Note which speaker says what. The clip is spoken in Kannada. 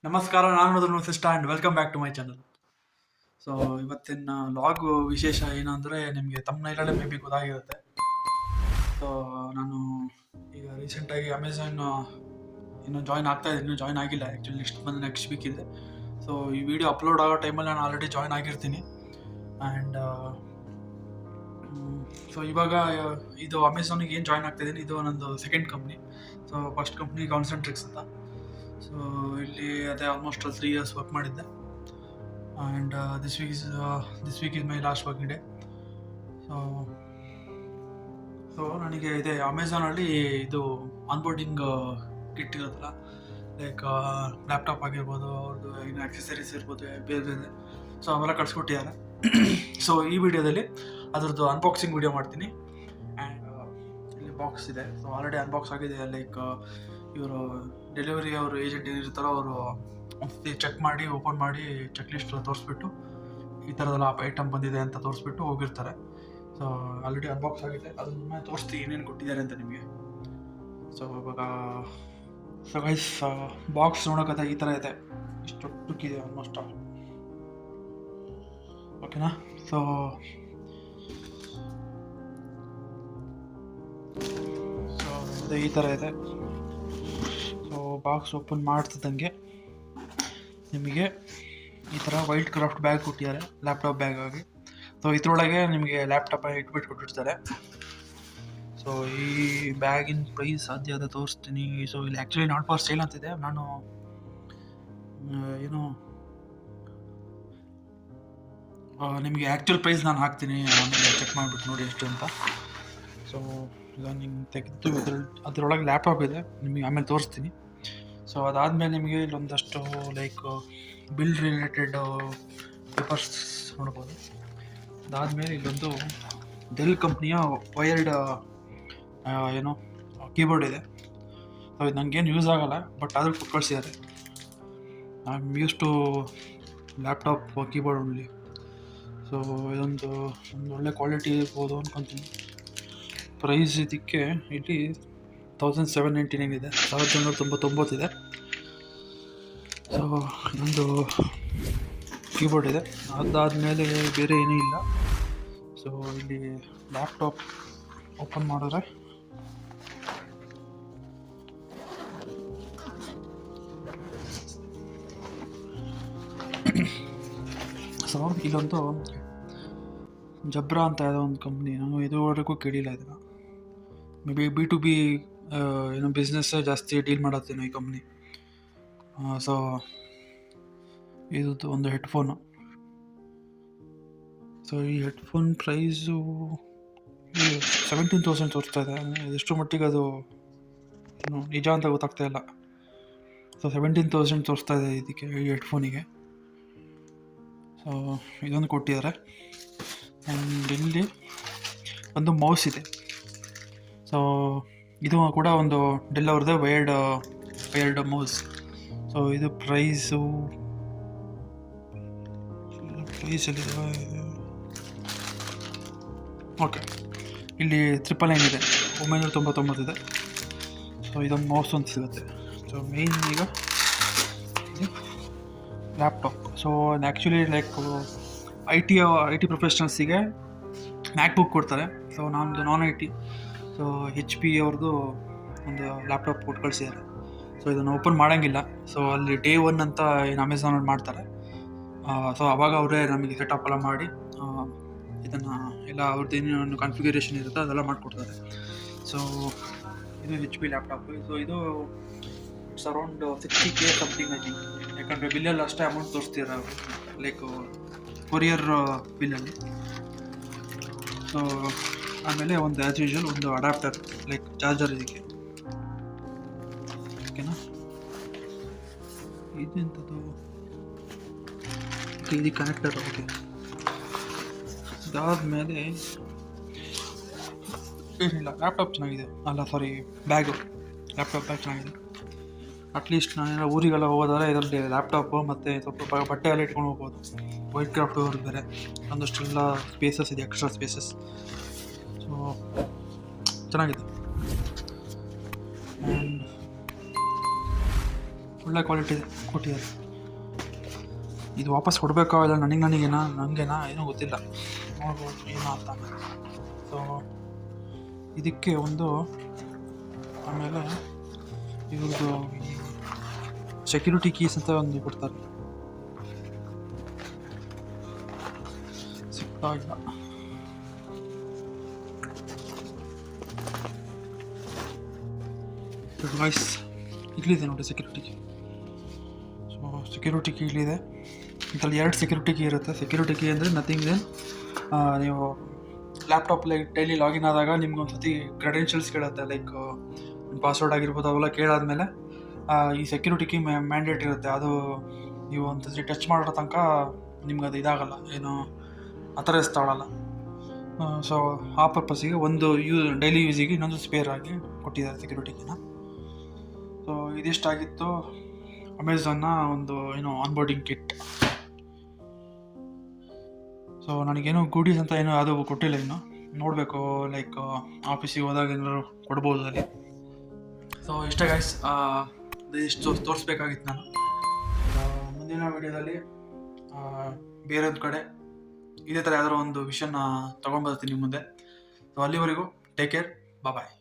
Speaker 1: ನಮಸ್ಕಾರ, ನಾನು ಮಧು ಸಿಸ್ಟ and welcome back to my channel. So ಇವತ್ತಿನ ಲಾಗ್ ವಿಶೇಷ ಏನಂದರೆ ನಿಮಗೆ ತಮ್ಮನೈಲಲ್ಲೇ ಮೇ ಬಿ ಗೊತ್ತಾಗಿರುತ್ತೆ. ಸೊ ನಾನು ಈಗ ರೀಸೆಂಟಾಗಿ ಅಮೆಝಾನ್ ಇನ್ನೂ ಜಾಯ್ನ್ ಆಗ್ತಾ ಇದೆ, ಇನ್ನೂ ಜಾಯ್ನ್ ಆಗಿಲ್ಲ ಆ್ಯಕ್ಚುಲಿ. ನೆಕ್ಸ್ಟ್ ವೀಕ್ ಇದೆ. ಸೊ ಈ ವಿಡಿಯೋ ಅಪ್ಲೋಡ್ ಆಗೋ ಟೈಮಲ್ಲಿ ನಾನು ಆಲ್ರೆಡಿ ಜಾಯ್ನ್ ಆಗಿರ್ತೀನಿ. ಆ್ಯಂಡ್ ಸೊ ಇವಾಗ ಇದು ಅಮೆಝಾನಿಗೆ ಏನು ಜಾಯ್ನ್ ಆಗ್ತಾಯಿದ್ದೀನಿ, ಇದು ನಂದು second company. So first company Concentrix ಅಂತ. ಸೊ ಇಲ್ಲಿ ಅದೇ ಆಲ್ಮೋಸ್ಟ್ 3 ಇಯರ್ಸ್ ವರ್ಕ್ ಮಾಡಿದ್ದೆ. And this week is my last working day. So ನನಗೆ ಇದೆ ಅಮೆಝಾನಲ್ಲಿ ಇದು ಆನ್ಬೋರ್ಡಿಂಗ್ ಕಿಟ್ ಇರುತ್ತಲ್ಲ, ಲೈಕ್ ಲ್ಯಾಪ್ಟಾಪ್ ಆಗಿರ್ಬೋದು, ಅವ್ರದ್ದು ಏನು ಆಕ್ಸೆಸರೀಸ್ ಇರ್ಬೋದು, ಬೇರೆ ಬೇರೆ. ಸೊ ಅವೆಲ್ಲ ಕಳಿಸ್ಕೊಟ್ಟಿದ್ದಾರೆ. ಸೊ ಈ ವಿಡಿಯೋದಲ್ಲಿ ಅದರದ್ದು ಅನ್ಬಾಕ್ಸಿಂಗ್ ವಿಡಿಯೋ ಮಾಡ್ತೀನಿ. ಆ್ಯಂಡ್ ಇಲ್ಲಿ ಬಾಕ್ಸ್ ಇದೆ. ಸೊ ಆಲ್ರೆಡಿ ಅನ್ಬಾಕ್ಸ್ ಆಗಿದೆ. ಲೈಕ್ ಇವರು ಡೆಲಿವರಿ ಅವರು ಏಜೆಂಟ್ ಏನಿರ್ತಾರೋ ಅವರು ಚೆಕ್ ಮಾಡಿ, ಓಪನ್ ಮಾಡಿ, ಚೆಕ್ ಲಿಸ್ಟ್ ತೋರಿಸ್ಬಿಟ್ಟು ಈ ಥರದೆಲ್ಲ ಐಟಮ್ ಬಂದಿದೆ ಅಂತ ತೋರಿಸ್ಬಿಟ್ಟು ಹೋಗಿರ್ತಾರೆ. ಸೊ ಆಲ್ರೆಡಿ ಅನ್ಬಾಕ್ಸ್ ಆಗಿದೆ. ಅದನ್ನ ತೋರಿಸ್ತೀವಿ ಏನೇನು ಕೊಟ್ಟಿದ್ದಾರೆ ಅಂತ ನಿಮಗೆ. ಸೊ ಇವಾಗ ಗೈಸ್, ಬಾಕ್ಸ್ ನೋಡೋಕತ್ತೆ ಈ ಥರ ಇದೆ. ಇಷ್ಟು ಟುಕ್ಕಿದೆ ಆಲ್ಮೋಸ್ಟ್. ಓಕೆನಾ? ಸೊ ಈ ಥರ ಇದೆ. ಸೊ ಬಾಕ್ಸ್ ಓಪನ್ ಮಾಡ್ತಿದ್ದಂಗೆ ನಿಮಗೆ ಈ ಥರ ವೈಟ್ ಕ್ರಾಫ್ಟ್ ಬ್ಯಾಗ್ ಕೊಟ್ಟಿದ್ದಾರೆ, ಲ್ಯಾಪ್ಟಾಪ್ ಬ್ಯಾಗ್ ಆಗಿ. ಸೊ ಇದ್ರೊಳಗೆ ನಿಮಗೆ ಲ್ಯಾಪ್ಟಾಪ್ ಇಟ್ಬಿಟ್ಟು ಕೊಟ್ಟಿರ್ತಾರೆ. ಸೊ ಈ ಬ್ಯಾಗಿನ ಪ್ರೈಸ್ ಸಾಧ್ಯ ಅದ ತೋರಿಸ್ತೀನಿ. ಸೊ ಇಲ್ಲಿ ಆ್ಯಕ್ಚುಲಿ ನಾಟ್ ಫಾರ್ ಸೇಲ್ ಅಂತಿದೆ. ನಾನು ಏನು ನಿಮಗೆ ಆ್ಯಕ್ಚುಲ್ ಪ್ರೈಸ್ ನಾನು ಹಾಕ್ತೀನಿ, ಆಮೇಲೆ ಚೆಕ್ ಮಾಡಿಬಿಟ್ಟು ನೋಡಿ ಎಷ್ಟು ಅಂತ. ಸೊ ಈಗ ನಿಮ್ಗೆ ತೆಗೆದು ಅದರೊಳಗೆ ಲ್ಯಾಪ್ಟಾಪ್ ಇದೆ, ನಿಮಗೆ ಆಮೇಲೆ ತೋರಿಸ್ತೀನಿ. ಸೊ ಅದಾದಮೇಲೆ ನಿಮಗೆ ಇಲ್ಲೊಂದಷ್ಟು ಲೈಕ್ ಬಿಲ್ ರಿಲೇಟೆಡ್ ಪೇಪರ್ಸ್ ನೋಡ್ಬೋದು. ಅದಾದಮೇಲೆ ಇಲ್ಲೊಂದು ಡೆಲ್ ಕಂಪ್ನಿಯ ವೈರ್ಡ್ ಏನೋ ಕೀಬೋರ್ಡ್ ಇದೆ. ಸೊ ಇದು ನನಗೇನು ಯೂಸ್ ಆಗೋಲ್ಲ, ಬಟ್ ಆದರೂ ಕೊಟ್ಟು ಕಳಿಸಿದ್ದಾರೆ. I am use to laptop keyboard only. So ಇದೊಂದು ಒಳ್ಳೆ ಕ್ವಾಲಿಟಿ ಇರ್ಬೋದು ಅಂದ್ಕೊತೀನಿ. ಪ್ರೈಸ್ ಇದಕ್ಕೆ ಇಲ್ಲಿ 1799 ಇದೆ, 1999 ಇದೆ. ಸೊ ಇದೊಂದು ಕೀಬೋರ್ಡ್ ಇದೆ. ಅದಾದಮೇಲೆ ಬೇರೆ ಏನೂ ಇಲ್ಲ. ಸೊ ಇಲ್ಲಿ ಲ್ಯಾಪ್ಟಾಪ್ ಓಪನ್ ಮಾಡಿದ್ರೆ ಸೊ ಇಲ್ಲೊಂದು ಜಬ್ರಾ ಅಂತ ಯಾವುದೋ ಒಂದು ಕಂಪ್ನಿ, ನಾನು ಇದುವರೆಗೂ ಕೇಳಿಲ್ಲ ಇದನ್ನು. ಮೇ ಬಿ B2B ಏನೋ ಬಿಸ್ನೆಸ್ ಜಾಸ್ತಿ ಡೀಲ್ ಮಾಡತ್ತೇನೋ ಈ ಕಂಪ್ನಿ. ಸೊ ಇದು ಒಂದು ಹೆಡ್ಫೋನು. ಸೊ ಈ ಹೆಡ್ಫೋನ್ ಪ್ರೈಸು 17,000 ತೋರಿಸ್ತಾ ಇದೆ. ಎಷ್ಟು ಮಟ್ಟಿಗೆ ಅದು ನಿಜ ಅಂತ ಗೊತ್ತಾಗ್ತಾ ಇಲ್ಲ. ಸೊ 17,000 ತೋರಿಸ್ತಾ ಇದೆ ಇದಕ್ಕೆ, ಈ ಹೆಡ್ಫೋನಿಗೆ. ಸೊ ಇದೊಂದು ಕೊಟ್ಟಿದ್ದಾರೆ. ಆ್ಯಂಡ್ ಇಲ್ಲಿ ಒಂದು ಮೌಸ್ ಇದೆ. ಸೊ ಇದು ಕೂಡ ಒಂದು ಡೆಲ್ ಅವ್ರದ್ದೇ ವೈರ್ಡ್ ಮೌಸ್. ಸೊ ಇದು ಪ್ರೈಸು ಎಲ್ಲಿದೆ? ಓಕೆ, ಇಲ್ಲಿ 999 ಇದೆ, 999 ಇದೆ. ಸೊ ಇದೊಂದು ಮೌಸ್ ಅಂತ ಸಿಗುತ್ತೆ. ಸೊ ಮೇಯ್ನ್ ಈಗ laptop. So actually like I T ಪ್ರೊಫೆಷ್ನಲ್ಸಿಗೆ ಮ್ಯಾಕ್ಬುಕ್ ಕೊಡ್ತಾರೆ. ಸೊ ನಾನೊಂದು ನಾನ್-IT. ಸೊ HP ಅವ್ರದ್ದು ಒಂದು ಲ್ಯಾಪ್ಟಾಪ್ ಕೊಟ್ಟು ಕಳಿಸಿದ್ದಾರೆ. ಸೊ ಇದನ್ನು ಓಪನ್ ಮಾಡೋಂಗಿಲ್ಲ. ಸೊ ಅಲ್ಲಿ ಡೇ 1 ಅಂತ ಏನು ಅಮೆಝಾನಲ್ಲಿ ಮಾಡ್ತಾರೆ. ಸೊ ಆವಾಗ ಅವರೇ ನಮಗೆ ಸೆಟಪ್ ಎಲ್ಲ ಮಾಡಿ ಇದನ್ನು ಎಲ್ಲ ಅವ್ರದ್ದು ಏನೇನು ಕಾನ್ಫಿಗರೇಷನ್ ಇರುತ್ತೆ ಅದೆಲ್ಲ ಮಾಡಿಕೊಡ್ತಾರೆ. ಸೊ ಇದು HP ಲ್ಯಾಪ್ಟಾಪ್. ಸೊ ಇದು it's around 60K something I think. ಯಾಕಂದರೆ ಬಿಲ್ಲಲ್ಲಿ ಅಷ್ಟೇ ಅಮೌಂಟ್ ತೋರಿಸ್ತೀರ, ಲೈಕ್ ಕೊರಿಯರ್ ಬಿಲ್ಲಲ್ಲಿ. ಸೊ ಆಮೇಲೆ ಒಂದು ಆ್ಯಸ್ ಯೂಶುವಲ್ ಒಂದು ಅಡಾಪ್ಟರ್, ಲೈಕ್ ಚಾರ್ಜರ್ ಇದಕ್ಕೆ. ಓಕೆನಾ? ಇದೆಂಥದ್ದು? ಇದು ಕನೆಕ್ಟರ್. ಓಕೆ, ಇದಾದಮೇಲೆ ಏನಿಲ್ಲ, ಲ್ಯಾಪ್ಟಾಪ್ ಚೆನ್ನಾಗಿದೆ. ಅಲ್ಲ ಸಾರಿ, ಲ್ಯಾಪ್ಟಾಪ್ ಬ್ಯಾಗ್ ಚೆನ್ನಾಗಿದೆ. ಅಟ್ಲೀಸ್ಟ್ ನಾನೆಲ್ಲ ಊರಿಗೆಲ್ಲ ಹೋಗೋದಾದ್ರೆ ಇದರಲ್ಲಿ ಲ್ಯಾಪ್ಟಾಪು ಮತ್ತು ಸ್ವಲ್ಪ ಬಟ್ಟೆ ಎಲ್ಲ ಇಟ್ಕೊಂಡು ಹೋಗ್ಬೋದು. ವೈಟ್ ಕ್ರಾಫ್ಟ್ ಅವ್ರದ್ದು ಬೇರೆ ಒಂದಷ್ಟೆಲ್ಲ ಸ್ಪೇಸಸ್ ಇದೆ, ಎಕ್ಸ್ಟ್ರಾ ಸ್ಪೇಸಸ್. ಸೊ ಚೆನ್ನಾಗಿದೆ. ಆ್ಯಂಡ್ ಒಳ್ಳೆ ಕ್ವಾಲಿಟಿ ಕೊಟ್ಟಿದ್ದಾರೆ. ಇದು ವಾಪಸ್ ಕೊಡಬೇಕೋ ಇಲ್ಲ ನನಗೇನಾ ಏನೂ ಗೊತ್ತಿಲ್ಲ, ನೋಡ್ಬೋದು ಏನೋ ಅಂತ. ಸೊ ಇದಕ್ಕೆ ಒಂದು ಆಮೇಲೆ ಇವ್ರದ್ದು ಸೆಕ್ಯೂರಿಟಿ ಕೀಸ್ ಅಂತ ಒಂದು ಕೊಡ್ತಾರೆ, ಸಿಕ್ಕಾಗಿಲ್ಲ. ವಾಯ್ಸ್ ಇಲ್ಲಿದೆ ನೋಡಿ security key. So security key ಇಲ್ಲಿದೆ. ಇದರಲ್ಲಿ 2 ಸೆಕ್ಯೂರಿಟಿ ಕೀ ಇರುತ್ತೆ. ಸೆಕ್ಯೂರಿಟಿ ಕೀ ಅಂದರೆ ನಥಿಂಗ್ ದೆನ್, ನೀವು ಲ್ಯಾಪ್ಟಾಪಲ್ಲಿ ಡೈಲಿ ಲಾಗಿನ್ ಆದಾಗ ನಿಮ್ಗೆ ಒಂದು ಸತಿ ಕ್ರೆಡೆನ್ಷಿಯಲ್ಸ್ ಕೇಳುತ್ತೆ, ಲೈಕ್ ಪಾಸ್ವರ್ಡ್ ಆಗಿರ್ಬೋದು, ಅವೆಲ್ಲ ಕೇಳಾದ್ಮೇಲೆ ಈ ಸೆಕ್ಯೂರಿಟಿ ಕೀ ಮ್ಯಾಂಡೇಟ್ ಇರುತ್ತೆ. ಅದು ನೀವು ಒಂದು ಸತಿ ಟಚ್ ಮಾಡೋ ತನಕ ನಿಮ್ಗೆ ಅದು ಇದಾಗಲ್ಲ, ಏನು ಅಥರೈಸ್ ತಗೊಳ್ಳಲ್ಲ. ಸೊ ಆ ಪರ್ಪಸ್ಸಿಗೆ ಒಂದು ಡೈಲಿ ಯೂಸಿಗೆ ಇನ್ನೊಂದು ಸ್ಪೇರ್ ಆಗಿ ಕೊಟ್ಟಿದ್ದಾರೆ ಸೆಕ್ಯೂರಿಟಿ ಕೀನ. ಸೊ ಇದಿಷ್ಟಾಗಿತ್ತು ಅಮೆಝಾನ್ನ ಒಂದು ಆನ್ಬೋರ್ಡಿಂಗ್ ಕಿಟ್. ಸೊ ನನಗೇನು ಗೂಡೀಸ್ ಅಂತ ಅದು ಕೊಟ್ಟಿಲ್ಲ ಇನ್ನು, ನೋಡಬೇಕು, ಲೈಕ್ ಆಫೀಸಿಗೆ ಹೋದಾಗ ಏನಾದ್ರು ಕೊಡ್ಬೋದು ಅಲ್ಲಿ. ಸೊ ಇಷ್ಟ ಗೈಸ್, ಇಷ್ಟು ತೋರಿಸ್ಬೇಕಾಗಿತ್ತು ನಾನು. ಮುಂದಿನ ವಿಡಿಯೋದಲ್ಲಿ ಬೇರೆಯೊಂದು ಕಡೆ ಇದೇ ಥರ ಯಾವ್ದಾದ್ರು ಒಂದು ವಿಷಯನ ತೊಗೊಂಡ್ಬರ್ತೀನಿ ಮುಂದೆ. ಸೊ ಅಲ್ಲಿವರೆಗೂ ಟೇಕ್ ಕೇರ್, ಬಾಯ್.